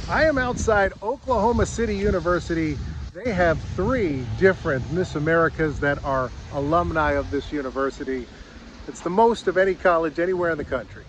I am outside Oklahoma City University. They have 3 different Miss Americas that are alumni of this university. It's the most of any college anywhere in the country.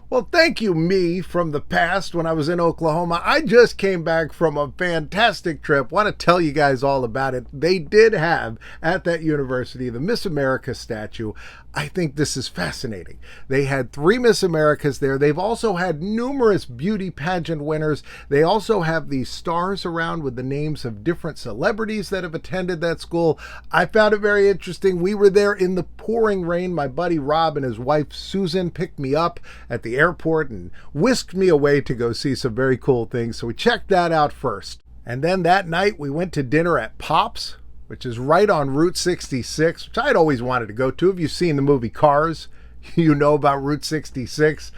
Well, thank you, me from the past when I was in Oklahoma. I just came back from a fantastic trip. Want to tell you guys all about it. They did have at that university the Miss America statue. I think this is fascinating. They had 3 Miss Americas there. They've also had numerous beauty pageant winners. They also have these stars around with the names of different celebrities that have attended that school. I found it very interesting. We were there in the pouring rain. My buddy Rob and his wife Susan picked me up at the airport and whisked me away to go see some very cool things. So we checked that out first. And then that night we went to dinner at Pop's, which is right on Route 66, which I'd always wanted to go to. If you've seen the movie Cars, you know about Route 66.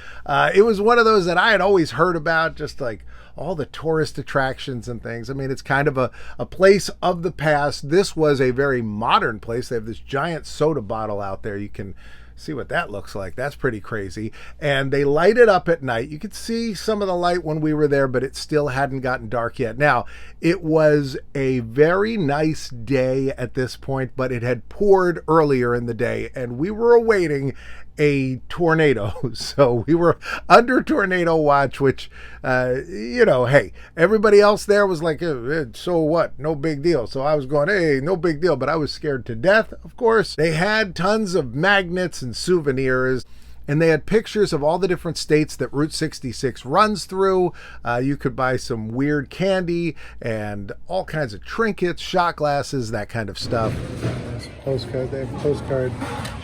It was one of those that I had always heard about, just like all the tourist attractions and things. I mean, it's kind of a place of the past. This was a very modern place. They have this giant soda bottle out there. You can see what that looks like. That's pretty crazy. And they light it up at night. You could see some of the light when we were there, but it still hadn't gotten dark yet. Now, it was a very nice day at this point, but it had poured earlier in the day, and we were awaiting a tornado. So we were under tornado watch, which, hey, everybody else there was like, so what? No big deal. So I was going, hey, no big deal. But I was scared to death, of course. They had tons of magnets and souvenirs, and they had pictures of all the different states that Route 66 runs through. You could buy some weird candy and all kinds of trinkets, shot glasses, that kind of stuff. There's a postcard. They have a postcard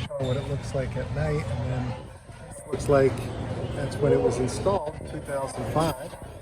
showing what it looks like at night, and then this looks like that's when it was installed, 2005.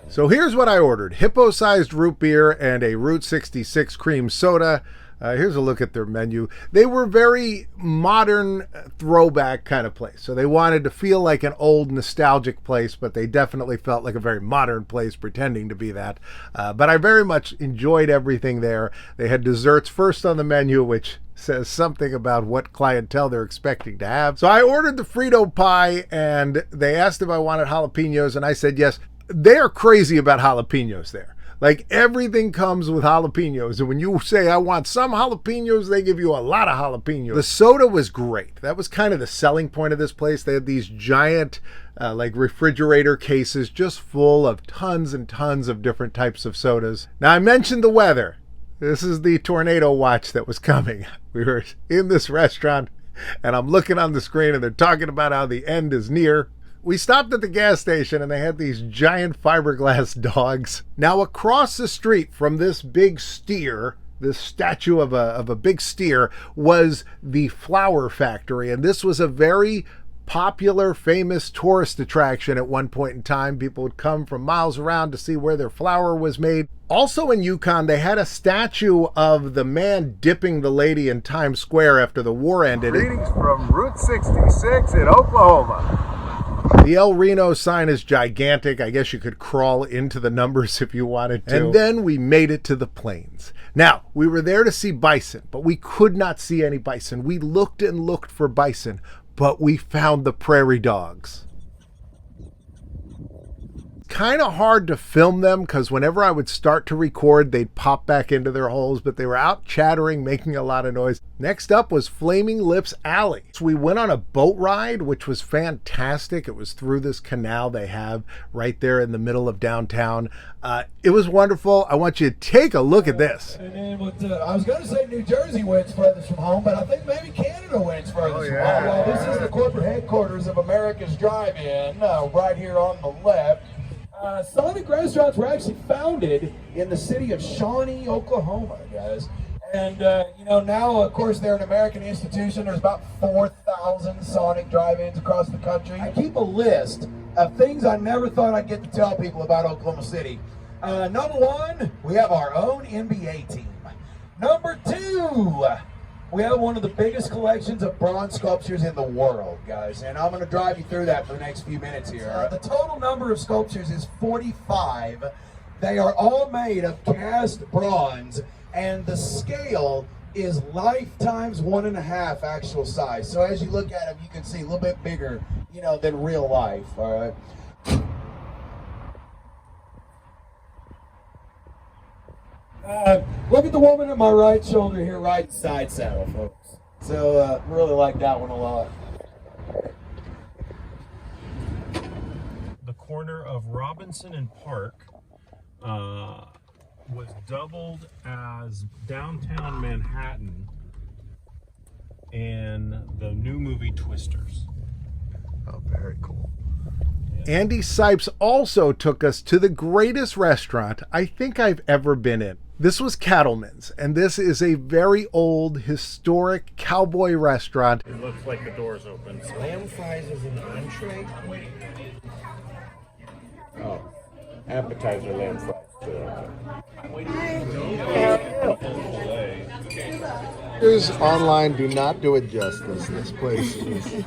So here's what I ordered: hippo-sized root beer and a Route 66 cream soda. Here's a look at their menu. They were very modern, throwback kind of place. So they wanted to feel like an old, nostalgic place, but they definitely felt like a very modern place, pretending to be that. But I very much enjoyed everything there. They had desserts first on the menu, which says something about what clientele they're expecting to have. So I ordered the Frito pie, and they asked if I wanted jalapenos, and I said yes. They are crazy about jalapenos there. Like, everything comes with jalapenos. And when you say, I want some jalapenos, they give you a lot of jalapenos. The soda was great. That was kind of the selling point of this place. They had these giant, refrigerator cases just full of tons and tons of different types of sodas. Now, I mentioned the weather. This is the tornado watch that was coming. We were in this restaurant, and I'm looking on the screen, and they're talking about how the end is near. We stopped at the gas station, and they had these giant fiberglass dogs. Now, across the street from this big steer, this statue of a big steer, was the flour factory. And this was a very popular, famous tourist attraction at one point in time. People would come from miles around to see where their flour was made. Also in Yukon, they had a statue of the man dipping the lady in Times Square after the war ended. Greetings from Route 66 in Oklahoma. The El Reno sign is gigantic. I guess you could crawl into the numbers if you wanted to. And then we made it to the plains. Now, we were there to see bison, but we could not see any bison. We looked and looked for bison, but we found the prairie dogs. Kind of hard to film them because whenever I would start to record, they'd pop back into their holes, but they were out chattering, making a lot of noise. Next up was Flaming Lips Alley. So we went on a boat ride, which was fantastic. It was through this canal they have right there in the middle of downtown. It was wonderful. I want you to take a look at this. And then I was going to say New Jersey wins furthest from home, but I think maybe Canada wins furthest from home. Well, this is the corporate headquarters of America's Drive-In, right here on the left. Sonic restaurants were actually founded in the city of Shawnee, Oklahoma, guys. And, now, of course, they're an American institution. There's about 4,000 Sonic drive-ins across the country. I keep a list of things I never thought I'd get to tell people about Oklahoma City. Number 1, we have our own NBA team. Number 2, we have one of the biggest collections of bronze sculptures in the world, guys, and I'm going to drive you through that for the next few minutes here. The total number of sculptures is 45. They are all made of cast bronze, and the scale is life times 1.5 actual size. So as you look at them, you can see a little bit bigger, than real life, all right? Look at the woman at my right shoulder here, right side saddle, folks. So really like that one a lot. The corner of Robinson and Park was doubled as downtown Manhattan in the new movie Twisters. Oh, very cool. Andy Sipes also took us to the greatest restaurant I think I've ever been in. This was Cattlemen's, and this is a very old, historic cowboy restaurant. It looks like the door's open. Lamb fries is an entree. Oh, appetizer lamb fries. Pictures online do not do it justice. This place is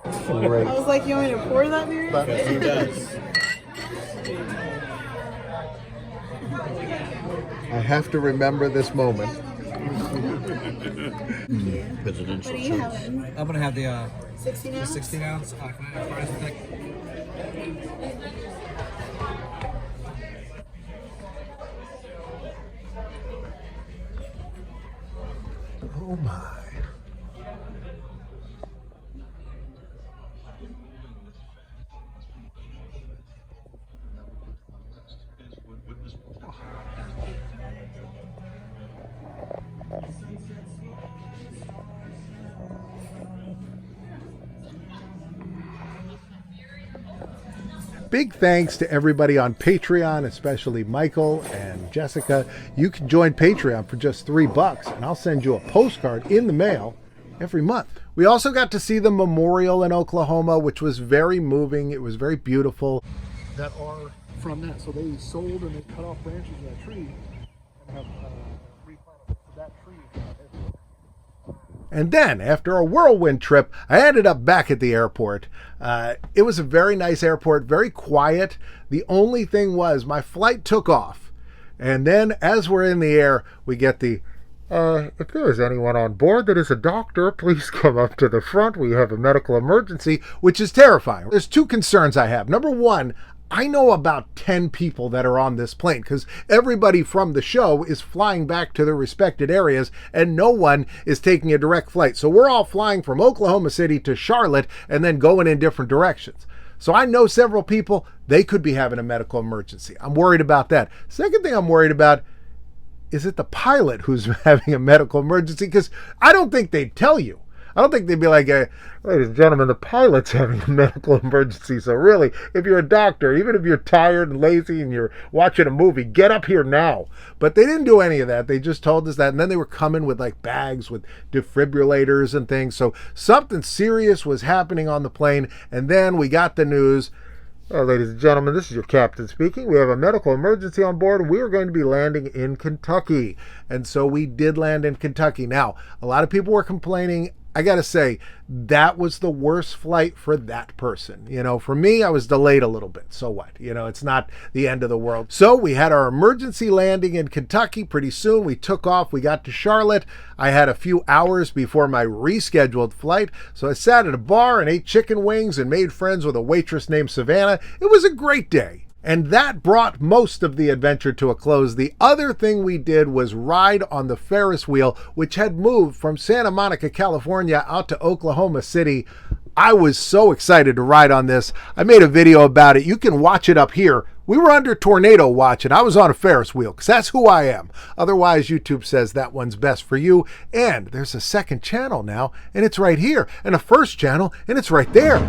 great. I was like, you want me to pour that beer? But He does. I have to remember this moment. What are you having? I'm gonna have the 16 ounce? 16 ounce. Can I have fries with that? Oh my. Big thanks to everybody on Patreon, especially Michael and Jessica. You can join Patreon for just $3 and I'll send you a postcard in the mail every month. We also got to see the memorial in Oklahoma, which was very moving. It was very beautiful. That are from that. So they sold and they cut off branches of that tree and have replanted that tree. And then, after a whirlwind trip, I ended up back at the airport. It was a very nice airport, very quiet. The only thing was my flight took off. And then, as we're in the air, we get the, if there is anyone on board that is a doctor, please come up to the front. We have a medical emergency, which is terrifying. There's two concerns I have. Number one, I know about 10 people that are on this plane because everybody from the show is flying back to their respected areas and no one is taking a direct flight. So we're all flying from Oklahoma City to Charlotte and then going in different directions. So I know several people, they could be having a medical emergency. I'm worried about that. Second thing I'm worried about, is it the pilot who's having a medical emergency? Because I don't think they'd tell you. I don't think they'd be like, ladies and gentlemen, the pilot's having a medical emergency. So really, if you're a doctor, even if you're tired and lazy and you're watching a movie, get up here now. But they didn't do any of that. They just told us that. And then they were coming with like bags with defibrillators and things. So something serious was happening on the plane. And then we got the news. Well, ladies and gentlemen, this is your captain speaking. We have a medical emergency on board. We are going to be landing in Kentucky. And so we did land in Kentucky. Now, a lot of people were complaining. I got to say, that was the worst flight for that person. You know, for me, I was delayed a little bit. So what? You know, it's not the end of the world. So we had our emergency landing in Kentucky pretty soon. We took off. We got to Charlotte. I had a few hours before my rescheduled flight. So I sat at a bar and ate chicken wings and made friends with a waitress named Savannah. It was a great day. And that brought most of the adventure to a close. The other thing we did was ride on the Ferris wheel, which had moved from Santa Monica, California out to Oklahoma City. I was so excited to ride on this. I made a video about it. You can watch it up here. We were under tornado watch and I was on a Ferris wheel because that's who I am. Otherwise, YouTube says that one's best for you. And there's a second channel now and it's right here, and a first channel and it's right there.